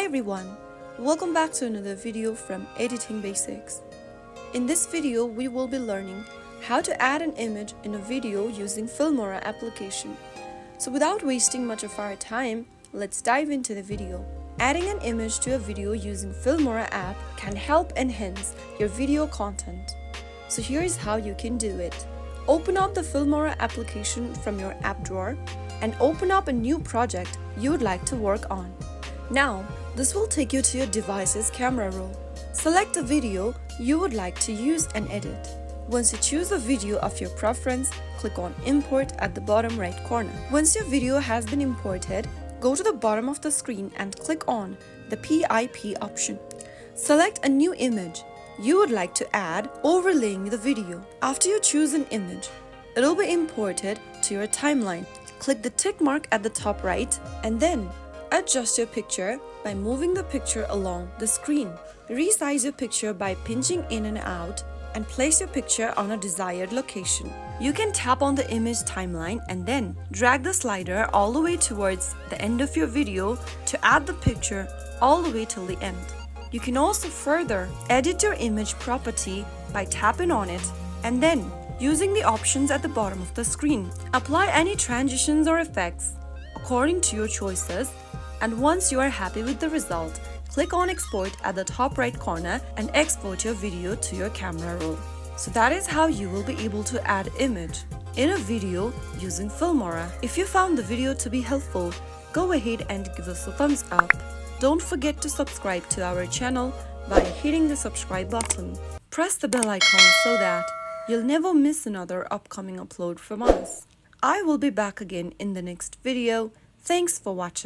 Hi everyone, welcome back to another video from Editing Basics. In this video, we will be learning how to add an image in a video using Filmora application. So without wasting much of our time, let's dive into the video. Adding an image to a video using Filmora app can help enhance your video content. So here's how you can do it. Open up the Filmora application from your app drawer and open up a new project you would like to work on. Now, this will take you to your device's camera roll. Select a video you would like to use and edit. Once you choose a video of your preference, click on Import at the bottom right corner. Once your video has been imported, go to the bottom of the screen and click on the PIP option. Select a new image you would like to add, overlaying the video. After you choose an image, it will be imported to your timeline. Click the tick mark at the top right and then adjust your picture by moving the picture along the screen. Resize your picture by pinching in and out and place your picture on a desired location. You can tap on the image timeline and then drag the slider all the way towards the end of your video to add the picture all the way till the end. You can also further edit your image property by tapping on it and then using the options at the bottom of the screen. Apply any transitions or effects according to your choices. And once you are happy with the result, click on Export at the top right corner and export your video to your camera roll. So that is how you will be able to add image in a video using Filmora. If you found the video to be helpful, go ahead and give us a thumbs up. Don't forget to subscribe to our channel by hitting the subscribe button. Press the bell icon so that you'll never miss another upcoming upload from us. I will be back again in the next video. Thanks for watching.